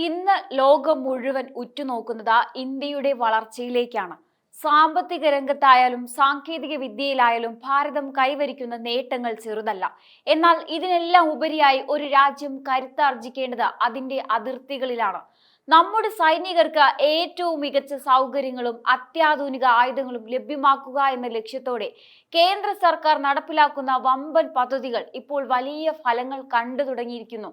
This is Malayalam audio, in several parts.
ഇന്ന് ലോകം മുഴുവൻ ഉറ്റുനോക്കുന്നത് ഇന്ത്യയുടെ വളർച്ചയിലേക്കാണ്. സാമ്പത്തിക രംഗത്തായാലും സാങ്കേതിക വിദ്യയിലായാലും ഭാരതം കൈവരിക്കുന്ന നേട്ടങ്ങൾ ചെറുതല്ല. എന്നാൽ ഇതിനെല്ലാം ഉപരിയായി ഒരു രാജ്യം കരുത്താർജിക്കേണ്ടത് അതിന്റെ അതിർത്തികളിലാണ്. നമ്മുടെ സൈനികർക്ക് ഏറ്റവും മികച്ച സൗകര്യങ്ങളും അത്യാധുനിക ആയുധങ്ങളും ലഭ്യമാക്കുക എന്ന ലക്ഷ്യത്തോടെ കേന്ദ്ര സർക്കാർ നടപ്പിലാക്കുന്ന വമ്പൻ പദ്ധതികൾ ഇപ്പോൾ വലിയ ഫലങ്ങൾ കണ്ടു തുടങ്ങിയിരിക്കുന്നു.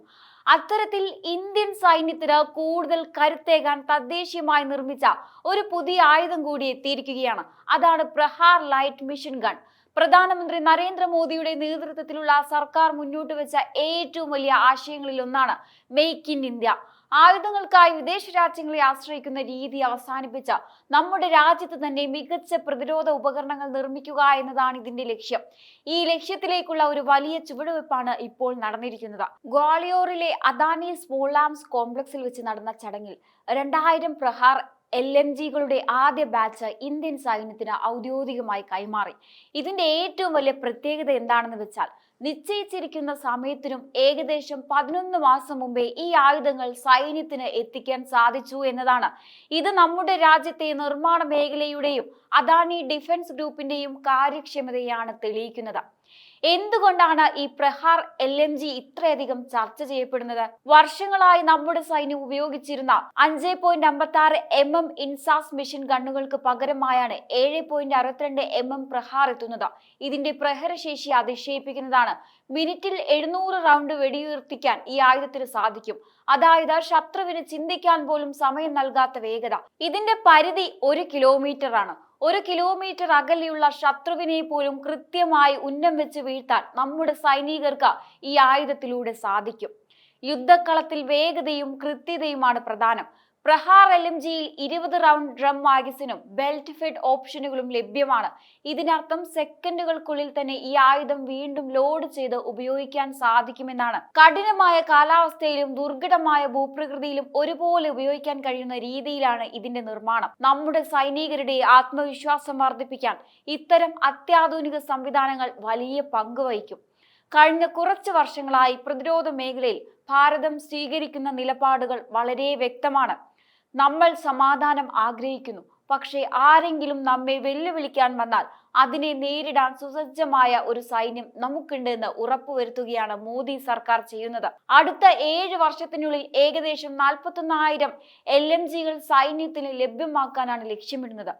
അത്തരത്തിൽ ഇന്ത്യൻ സൈന്യത്തിന് കൂടുതൽ കരുത്തേകാൻ തദ്ദേശീയമായി നിർമ്മിച്ച ഒരു പുതിയ ആയുധം കൂടി എത്തിയിരിക്കുകയാണ്. അതാണ് പ്രഹാർ ലൈറ്റ് മിഷൻ ഗൺ. പ്രധാനമന്ത്രി നരേന്ദ്രമോദിയുടെ നേതൃത്വത്തിലുള്ള സർക്കാർ മുന്നോട്ട് വെച്ച ഏറ്റവും വലിയ ആശയങ്ങളിൽ ഒന്നാണ് മെയ്ക്ക് ഇൻ ഇന്ത്യ. ആയുധങ്ങൾക്കായി വിദേശ രാജ്യങ്ങളെ ആശ്രയിക്കുന്ന രീതി അവസാനിപ്പിച്ച് നമ്മുടെ രാജ്യത്ത് തന്നെ മികച്ച പ്രതിരോധ ഉപകരണങ്ങൾ നിർമ്മിക്കുക എന്നതാണ് ഇതിന്റെ ലക്ഷ്യം. ഈ ലക്ഷ്യത്തിലേക്കുള്ള ഒരു വലിയ ചുവടുവെപ്പാണ് ഇപ്പോൾ നടന്നിരിക്കുന്നത്. ഗ്വാളിയോറിലെ അദാനി സ്മോൾ ആർംസ് കോംപ്ലക്സിൽ വെച്ച് നടന്ന ചടങ്ങിൽ 2000 പ്രഹാർ LMG-കളുടെ ആദ്യ ബാച്ച് ഇന്ത്യൻ സൈന്യത്തിന് ഔദ്യോഗികമായി കൈമാറി. ഇതിന്റെ ഏറ്റവും വലിയ പ്രത്യേകത എന്താണെന്ന് വെച്ചാൽ, നിശ്ചയിച്ചിരിക്കുന്ന സമയത്തിനും ഏകദേശം 11 മാസം മുമ്പേ ഈ ആയുധങ്ങൾ സൈന്യത്തിന് എത്തിക്കാൻ സാധിച്ചു എന്നതാണ്. ഇത് നമ്മുടെ രാജ്യത്തെ നിർമ്മാണ മേഖലയുടെയും അദാനി ഡിഫൻസ് ഗ്രൂപ്പിന്റെയും കാര്യക്ഷമതയാണ് തെളിയിക്കുന്നത്. എന്തുകൊണ്ടാണ് ഈ പ്രഹാർ LMG ഇത്രയധികം ചർച്ച ചെയ്യപ്പെടുന്നത്? വർഷങ്ങളായി നമ്മുടെ സൈന്യം ഉപയോഗിച്ചിരുന്ന 5.56 mm ഇൻസാസ് മെഷീൻ ഗണ്ണുകൾക്ക് പകരമായാണ് 7.62 mm പ്രഹാർ എത്തുന്നത്. ഇതിന്റെ പ്രഹരശേഷി അതിശയിപ്പിക്കുന്നതാണ്. മിനിറ്റിൽ 700 റൗണ്ട് വെടിയുതിർത്തിക്കാൻ ഈ ആയുധത്തിന് സാധിക്കും. അതായത് ശത്രുവിന് ചിന്തിക്കാൻ പോലും സമയം നൽകാത്ത വേഗത. ഇതിന്റെ പരിധി 1 കിലോമീറ്റർ ആണ്. 1 കിലോമീറ്റർ അകലെയുള്ള ശത്രുവിനെ പോലും കൃത്യമായി ഉന്നം വെച്ച് വീഴ്ത്താൻ നമ്മുടെ സൈനികർക്ക് ഈ ആയുധത്തിലൂടെ സാധിക്കും. യുദ്ധക്കളത്തിൽ വേഗതയും കൃത്യതയുമാണ് പ്രധാനം. പ്രഹാർ LMG-യിൽ 20 റൗണ്ട് ഡ്രം മാഗസിനും ബെൽറ്റ് ഫെഡ് ഓപ്ഷനുകളും ലഭ്യമാണ്. ഇതിനർത്ഥം സെക്കൻഡുകൾക്കുള്ളിൽ തന്നെ ഈ ആയുധം വീണ്ടും ലോഡ് ചെയ്ത് ഉപയോഗിക്കാൻ സാധിക്കുമെന്നാണ്. കഠിനമായ കാലാവസ്ഥയിലും ദുർഘടമായ ഭൂപ്രകൃതിയിലും ഒരുപോലെ ഉപയോഗിക്കാൻ കഴിയുന്ന രീതിയിലാണ് ഇതിന്റെ നിർമ്മാണം. നമ്മുടെ സൈനികരുടെ ആത്മവിശ്വാസം വർദ്ധിപ്പിക്കാൻ ഇത്തരം അത്യാധുനിക സംവിധാനങ്ങൾ വലിയ പങ്ക് വഹിക്കും. കഴിഞ്ഞ കുറച്ച് വർഷങ്ങളായി പ്രതിരോധ മേഖലയിൽ ഭാരതം സ്വീകരിക്കുന്ന നിലപാടുകൾ വളരെ വ്യക്തമാണ്. നമ്മൾ സമാധാനം ആഗ്രഹിക്കുന്നു, പക്ഷേ ആരെങ്കിലും നമ്മെ വെല്ലുവിളിക്കാൻ വന്നാൽ അതിനെ നേരിടാൻ സുസജ്ജമായ ഒരു സൈന്യം നമുക്കുണ്ടെന്ന് ഉറപ്പുവരുത്തുകയാണ് മോദി സർക്കാർ ചെയ്യുന്നത്. അടുത്ത 7 വർഷത്തിനുള്ളിൽ ഏകദേശം 41,000 LMG-കൾ സൈന്യത്തിന് ലഭ്യമാക്കാനാണ് ലക്ഷ്യമിടുന്നത്.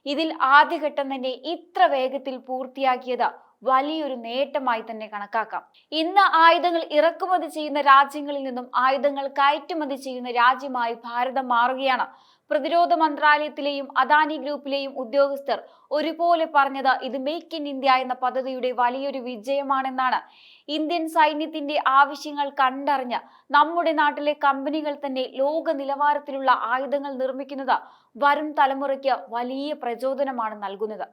ഇതിൽ ആദ്യഘട്ടം തന്നെ ഇത്ര വേഗത്തിൽ പൂർത്തിയാക്കിയത് വലിയൊരു നേട്ടമായി തന്നെ കണക്കാക്കാം. ഇന്ന് ആയുധങ്ങൾ ഇറക്കുമതി ചെയ്യുന്ന രാജ്യങ്ങളിൽ നിന്നും ആയുധങ്ങൾ കയറ്റുമതി ചെയ്യുന്ന രാജ്യമായി ഭാരതം മാറുകയാണ്. പ്രതിരോധ മന്ത്രാലയത്തിലെയും അദാനി ഗ്രൂപ്പിലെയും ഉദ്യോഗസ്ഥർ ഒരുപോലെ പറഞ്ഞത് ഇത് മെയ്ക്ക് ഇൻ ഇന്ത്യ എന്ന പദ്ധതിയുടെ വലിയൊരു വിജയമാണെന്നാണ്. ഇന്ത്യൻ സൈന്യത്തിന്റെ ആവശ്യങ്ങൾ കണ്ടറിഞ്ഞ് നമ്മുടെ നാട്ടിലെ കമ്പനികൾ തന്നെ ലോക നിലവാരത്തിലുള്ള ആയുധങ്ങൾ നിർമ്മിക്കുന്നത് വരും തലമുറയ്ക്ക് വലിയ പ്രചോദനമാണ് നൽകുന്നത്.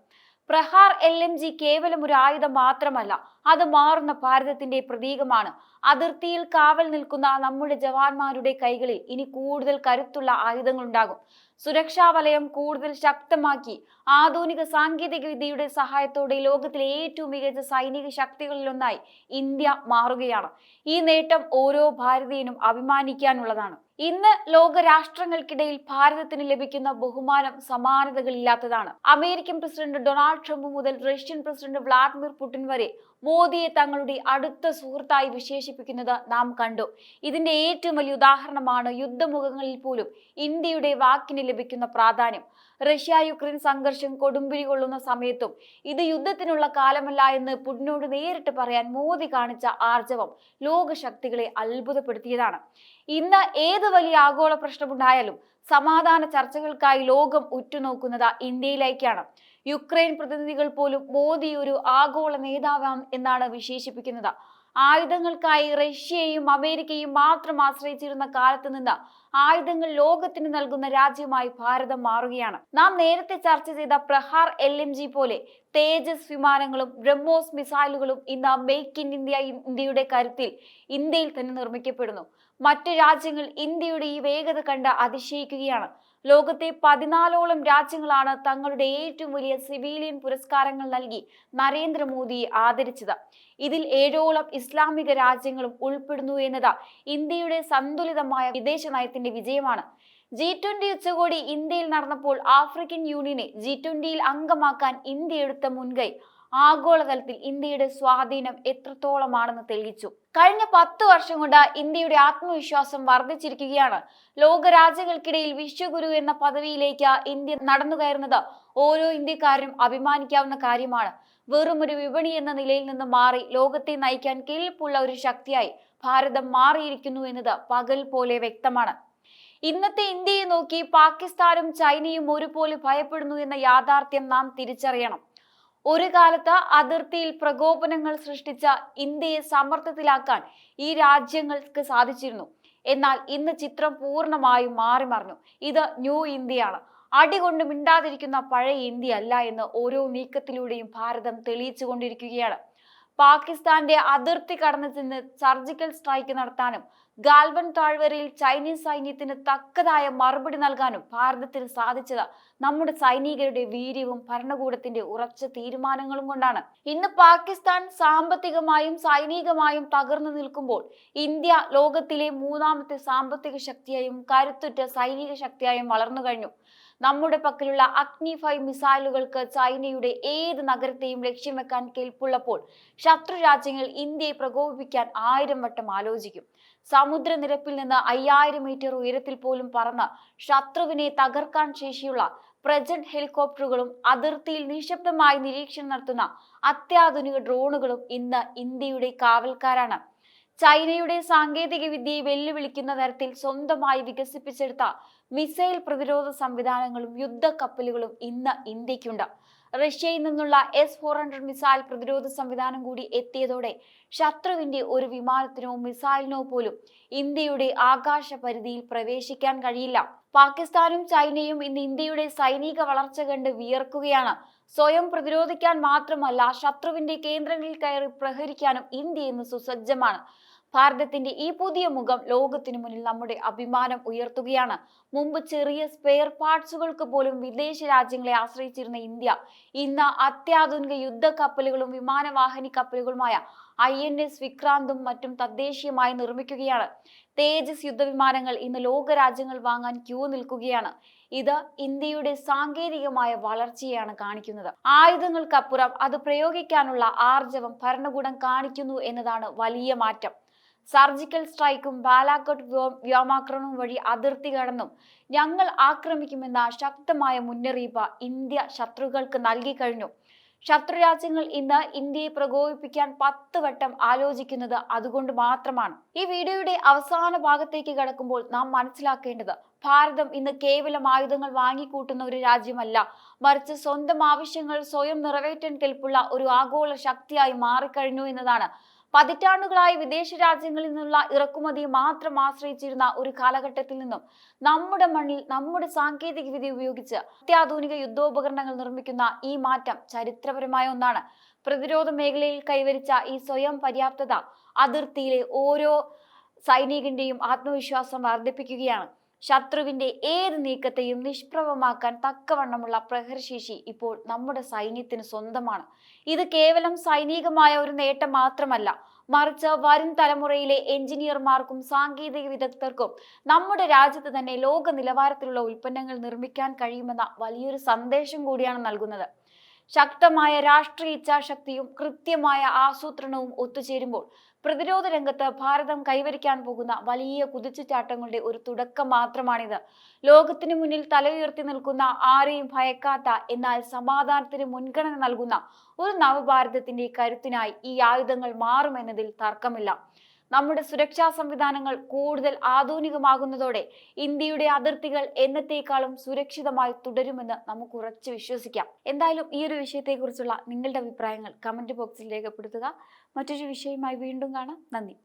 പ്രഹാർ LMG കേവലം ഒരു ആയുധം മാത്രമല്ല, അത് മാറുന്ന ഭാരതത്തിന്റെ പ്രതീകമാണ്. അതിർത്തിയിൽ കാവൽ നിൽക്കുന്ന നമ്മുടെ ജവാന്മാരുടെ കൈകളിൽ ഇനി കൂടുതൽ കരുത്തുള്ള ആയുധങ്ങൾ ഉണ്ടാകും. സുരക്ഷാ വലയം കൂടുതൽ ശക്തമാക്കി ആധുനിക സാങ്കേതിക വിദ്യയുടെ സഹായത്തോടെ ലോകത്തിലെ ഏറ്റവും മികച്ച സൈനിക ശക്തികളിലൊന്നായി ഇന്ത്യ മാറുകയാണ്. ഈ നേട്ടം ഓരോ ഭാരതീയനും അഭിമാനിക്കാനുള്ളതാണ്. ഇന്ന് ലോക രാഷ്ട്രങ്ങൾക്കിടയിൽ ഭാരതത്തിന് ലഭിക്കുന്ന ബഹുമാനം സമാനതകളില്ലാത്തതാണ്. അമേരിക്കൻ പ്രസിഡന്റ് ഡൊണാൾഡ് ട്രംപ് മുതൽ റഷ്യൻ പ്രസിഡന്റ് വ്ളാഡിമിർ പുടിൻ വരെ മോദിയെ തങ്ങളുടെ അടുത്ത സുഹൃത്തായി വിശേഷിപ്പിക്കുന്നത് നാം കണ്ടു. ഇതിന്റെ ഏറ്റവും വലിയ ഉദാഹരണമാണ് യുദ്ധമുഖങ്ങളിൽ പോലും ഇന്ത്യയുടെ വാക്കിന് ലഭിക്കുന്ന പ്രാധാന്യം. റഷ്യ യുക്രൈൻ സംഘർഷം കൊടുമ്പിരി കൊള്ളുന്ന സമയത്തും ഇത് യുദ്ധത്തിനുള്ള കാലമല്ല എന്ന് പുടിനോട് നേരിട്ട് പറയാൻ മോദി കാണിച്ച ആർജവം ലോകശക്തികളെ അത്ഭുതപ്പെടുത്തിയതാണ്. ഇന്ന് ഏത് വലിയ ആഗോള പ്രശ്നമുണ്ടായാലും സമാധാന ചർച്ചകൾക്കായി ലോകം ഉറ്റുനോക്കുന്നത് ഇന്ത്യയിലേക്കാണ്. യുക്രൈൻ പ്രതിനിധികൾ പോലും മോദി ഒരു ആഗോള നേതാവാണ് എന്നാണ് വിശേഷിപ്പിക്കുന്നത്. ആയുധങ്ങൾക്കായി റഷ്യയെയും അമേരിക്കയും മാത്രം ആശ്രയിച്ചിരുന്ന കാലത്ത് നിന്ന് ആയുധങ്ങൾ ലോകത്തിന് നൽകുന്ന രാജ്യമായി ഭാരതം മാറുകയാണ്. നാം നേരത്തെ ചർച്ച ചെയ്ത പ്രഹാർ LMG പോലെ തേജസ് വിമാനങ്ങളും ബ്രഹ്മോസ് മിസൈലുകളും ഇന്ന് മെയ്ക്ക് ഇൻ ഇന്ത്യയുടെ കരുത്തിൽ ഇന്ത്യയിൽ തന്നെ നിർമ്മിക്കപ്പെടുന്നു. മറ്റു രാജ്യങ്ങൾ ഇന്ത്യയുടെ ഈ വേഗത കണ്ട് അതിശയിക്കുകയാണ്. ലോകത്തെ 14ഓളം രാജ്യങ്ങളാണ് തങ്ങളുടെ ഏറ്റവും വലിയ സിവിലിയൻ പുരസ്കാരങ്ങൾ നൽകി നരേന്ദ്രമോദിയെ ആദരിച്ചത്. ഇതിൽ 7ഓളം ഇസ്ലാമിക രാജ്യങ്ങളും ഉൾപ്പെടുന്നു എന്നത് ഇന്ത്യയുടെ സന്തുലിതമായ വിദേശ നയത്തിന്റെ വിജയമാണ്. G20 ഉച്ചകോടി ഇന്ത്യയിൽ നടന്നപ്പോൾ ആഫ്രിക്കൻ യൂണിയനെ G20യിൽ അംഗമാക്കാൻ ഇന്ത്യ എടുത്ത മുൻകൈ ആഗോളതലത്തിൽ ഇന്ത്യയുടെ സ്വാധീനം എത്രത്തോളമാണെന്ന് തെളിയിച്ചു. കഴിഞ്ഞ 10 വർഷം കൊണ്ട് ഇന്ത്യയുടെ ആത്മവിശ്വാസം വർദ്ധിച്ചിരിക്കുകയാണ്. ലോകരാജ്യങ്ങൾക്കിടയിൽ വിശ്വഗുരു എന്ന പദവിയിലേക്ക് ഇന്ത്യ നടന്നു കയറുന്നത് ഓരോ ഇന്ത്യക്കാരനും അഭിമാനിക്കാവുന്ന കാര്യമാണ്. വെറുമൊരു വിപണി എന്ന നിലയിൽ നിന്ന് മാറി ലോകത്തെ നയിക്കാൻ കെൽപ്പുള്ള ഒരു ശക്തിയായി ഭാരതം മാറിയിരിക്കുന്നു എന്നത് പകൽ പോലെ വ്യക്തമാണ്. ഇന്നത്തെ ഇന്ത്യയെ നോക്കി പാകിസ്ഥാനും ചൈനയും ഒരുപോലെ ഭയപ്പെടുന്നു എന്ന യാഥാർത്ഥ്യം നാം തിരിച്ചറിയണം. ഒരു കാലത്ത് അതിർത്തിയിൽ പ്രകോപനങ്ങൾ സൃഷ്ടിച്ച ഇന്ത്യയെ സമ്മർദ്ദത്തിലാക്കാൻ ഈ രാജ്യങ്ങൾക്ക് സാധിച്ചിരുന്നു. എന്നാൽ ഇന്ന് ചിത്രം പൂർണ്ണമായും മാറിമറിഞ്ഞു. ഇത് ന്യൂ ഇന്ത്യയാണ്. അടികൊണ്ട് മിണ്ടാതിരിക്കുന്ന പഴയ ഇന്ത്യ അല്ല എന്ന് ഓരോ നീക്കത്തിലൂടെയും ഭാരതം തെളിയിച്ചു കൊണ്ടിരിക്കുകയാണ്. പാകിസ്ഥാന്റെ അതിർത്തി കടന്നു ചെന്ന് സർജിക്കൽ സ്ട്രൈക്ക് നടത്താനും ഗാൽവൻ താഴ്വരയിൽ ചൈനീസ് സൈന്യത്തിന് തക്കതായ മറുപടി നൽകാനും ഭാരതത്തിന് സാധിച്ചത് നമ്മുടെ സൈനികരുടെ വീര്യവും ഭരണകൂടത്തിന്റെ ഉറച്ച തീരുമാനങ്ങളും കൊണ്ടാണ്. ഇന്ന് പാകിസ്ഥാൻ സാമ്പത്തികമായും സൈനികമായും തകർന്നു നിൽക്കുമ്പോൾ ഇന്ത്യ ലോകത്തിലെ 3ാമത്തെ സാമ്പത്തിക ശക്തിയായും കരുത്തുറ്റ സൈനിക ശക്തിയായും വളർന്നു കഴിഞ്ഞു. നമ്മുടെ പക്കലുള്ള അഗ്നി 5 മിസൈലുകൾക്ക് ചൈനയുടെ ഏത് നഗരത്തെയും ലക്ഷ്യം വെക്കാൻ കെൽപ്പുള്ളപ്പോൾ ശത്രു രാജ്യങ്ങൾ ഇന്ത്യയെ പ്രകോപിപ്പിക്കാൻ 1000 വട്ടം ആലോചിക്കും. സമുദ്രനിരപ്പിൽ നിന്ന് 5000 മീറ്റർ ഉയരത്തിൽ പോലും പറന്ന് ശത്രുവിനെ തകർക്കാൻ ശേഷിയുള്ള പ്രജന്റ് ഹെലികോപ്റ്ററുകളും അതിർത്തിയിൽ നിശബ്ദമായി നിരീക്ഷണം നടത്തുന്ന അത്യാധുനിക ഡ്രോണുകളും ഇന്ന് ഇന്ത്യയുടെ കാവൽക്കാരാണ്. ചൈനയുടെ സാങ്കേതിക വിദ്യയെ വെല്ലുവിളിക്കുന്ന തരത്തിൽ സ്വന്തമായി വികസിപ്പിച്ചെടുത്ത മിസൈൽ പ്രതിരോധ സംവിധാനങ്ങളും യുദ്ധക്കപ്പലുകളും ഇന്ന് ഇന്ത്യക്കുണ്ട്. റഷ്യയിൽ നിന്നുള്ള S-400 മിസൈൽ പ്രതിരോധ സംവിധാനം കൂടി എത്തിയതോടെ ശത്രുവിന്റെ ഒരു വിമാനത്തിനോ മിസൈലിനോ പോലും ഇന്ത്യയുടെ ആകാശ പരിധിയിൽ പ്രവേശിക്കാൻ കഴിയില്ല. പാകിസ്ഥാനും ചൈനയും ഇന്ന് ഇന്ത്യയുടെ സൈനിക വളർച്ച കണ്ട് വിയർക്കുകയാണ്. സ്വയം പ്രതിരോധിക്കാൻ മാത്രമല്ല, ശത്രുവിന്റെ കേന്ദ്രങ്ങളിൽ കയറി പ്രഹരിക്കാനും ഇന്ത്യ ഇന്ന് സുസജ്ജമാണ്. ഭാരതത്തിന്റെ ഈ പുതിയ മുഖം ലോകത്തിനു മുന്നിൽ നമ്മുടെ അഭിമാനം ഉയർത്തുകയാണ്. മുമ്പ് ചെറിയ സ്പെയർ പാർട്സുകൾക്ക് പോലും വിദേശ രാജ്യങ്ങളെ ആശ്രയിച്ചിരുന്ന ഇന്ത്യ ഇന്ന് അത്യാധുനിക യുദ്ധ കപ്പലുകളും വിമാനവാഹിനി കപ്പലുകളുമായ INS വിക്രാന്തും മറ്റും തദ്ദേശീയമായി നിർമ്മിക്കുകയാണ്. തേജസ് യുദ്ധവിമാനങ്ങൾ ഇന്ന് ലോകരാജ്യങ്ങൾ വാങ്ങാൻ ക്യൂ നിൽക്കുകയാണ്. ഇത് ഇന്ത്യയുടെ സാങ്കേതികമായ വളർച്ചയാണ് കാണിക്കുന്നത്. ആയുധങ്ങൾക്കപ്പുറം അത് പ്രയോഗിക്കാനുള്ള ആർജവം ഭരണകൂടം കാണിക്കുന്നു എന്നതാണ് വലിയ മാറ്റം. സർജിക്കൽ സ്ട്രൈക്കും ബാലാക്കോട്ട് വ്യോമാക്രമണവും വഴി അതിർത്തി കടന്നും ഞങ്ങൾ ആക്രമിക്കുമെന്ന ശക്തമായ മുന്നറിയിപ്പ് ഇന്ത്യ ശത്രുക്കൾക്ക് നൽകി കഴിഞ്ഞു. ശത്രുരാജ്യങ്ങൾ ഇന്ന് ഇന്ത്യയെ പ്രകോപിപ്പിക്കാൻ 10 വട്ടം ആലോചിക്കുന്നത് അതുകൊണ്ട് മാത്രമാണ്. ഈ വീഡിയോയുടെ അവസാന ഭാഗത്തേക്ക് കടക്കുമ്പോൾ നാം മനസ്സിലാക്കേണ്ടത് ഭാരതം ഇന്ന് കേവലം ആയുധങ്ങൾ വാങ്ങിക്കൂട്ടുന്ന ഒരു രാജ്യമല്ല, മറിച്ച് സ്വന്തം ആവശ്യങ്ങൾ സ്വയം നിറവേറ്റാൻ കെൽപ്പുള്ള ഒരു ആഗോള ശക്തിയായി മാറിക്കഴിഞ്ഞു എന്നതാണ്. പതിറ്റാണ്ടുകളായി വിദേശ രാജ്യങ്ങളിൽ നിന്നുള്ള ഇറക്കുമതിയെ മാത്രം ആശ്രയിച്ചിരുന്ന ഒരു കാലഘട്ടത്തിൽ നിന്നും നമ്മുടെ മണ്ണിൽ നമ്മുടെ സാങ്കേതിക വിദ്യ ഉപയോഗിച്ച് അത്യാധുനിക യുദ്ധോപകരണങ്ങൾ നിർമ്മിക്കുന്ന ഈ മാറ്റം ചരിത്രപരമായ ഒന്നാണ്. പ്രതിരോധ മേഖലയിൽ കൈവരിച്ച ഈ സ്വയം പര്യാപ്തത അതിർത്തിയിലെ ഓരോ സൈനികന്റെയും ആത്മവിശ്വാസം വർദ്ധിപ്പിക്കുകയാണ്. ശത്രുവിന്റെ ഏത് നീക്കത്തെയും നിഷ്പ്രഭമാക്കാൻ തക്കവണ്ണമുള്ള പ്രഹരശേഷി ഇപ്പോൾ നമ്മുടെ സൈന്യത്തിന് സ്വന്തമാണ്. ഇത് കേവലം സൈനികമായ ഒരു നേട്ടം മാത്രമല്ല, മറിച്ച് വരും തലമുറയിലെ എഞ്ചിനീയർമാർക്കും സാങ്കേതിക വിദഗ്ധർക്കും നമ്മുടെ രാജ്യത്ത് തന്നെ ലോക നിലവാരത്തിലുള്ള ഉൽപ്പന്നങ്ങൾ നിർമ്മിക്കാൻ കഴിയുമെന്ന വലിയൊരു സന്ദേശം കൂടിയാണ് നൽകുന്നത്. ശക്തമായ രാഷ്ട്രീയ ഇച്ഛാശക്തിയും കൃത്യമായ ആസൂത്രണവും ഒത്തുചേരുമ്പോൾ പ്രതിരോധ രംഗത്ത് ഭാരതം കൈവരിക്കാൻ പോകുന്ന വലിയ കുതിച്ചുചാട്ടങ്ങളുടെ ഒരു തുടക്കം മാത്രമാണിത്. ലോകത്തിനു മുന്നിൽ തല ഉയർത്തി നിൽക്കുന്ന, ആരെയും ഭയക്കാത്ത, എന്നാൽ സമാധാനത്തിന് മുൻഗണന നൽകുന്ന ഒരു നവഭാരതത്തിന്റെ കരുത്തിനായി ഈ ആയുധങ്ങൾ മാറുമെന്നതിൽ തർക്കമില്ല. നമ്മുടെ സുരക്ഷാ സംവിധാനങ്ങൾ കൂടുതൽ ആധുനികമാകുന്നതോടെ ഇന്ത്യയുടെ അതിർത്തികൾ എന്നത്തേക്കാളും സുരക്ഷിതമായി തുടരുമെന്ന് നമുക്ക് ഉറച്ചു വിശ്വസിക്കാം. എന്തായാലും ഈ ഒരു വിഷയത്തെക്കുറിച്ചുള്ള നിങ്ങളുടെ അഭിപ്രായങ്ങൾ കമന്റ് ബോക്സിൽ രേഖപ്പെടുത്തുക. മറ്റൊരു വിഷയവുമായി വീണ്ടും കാണാം. നന്ദി.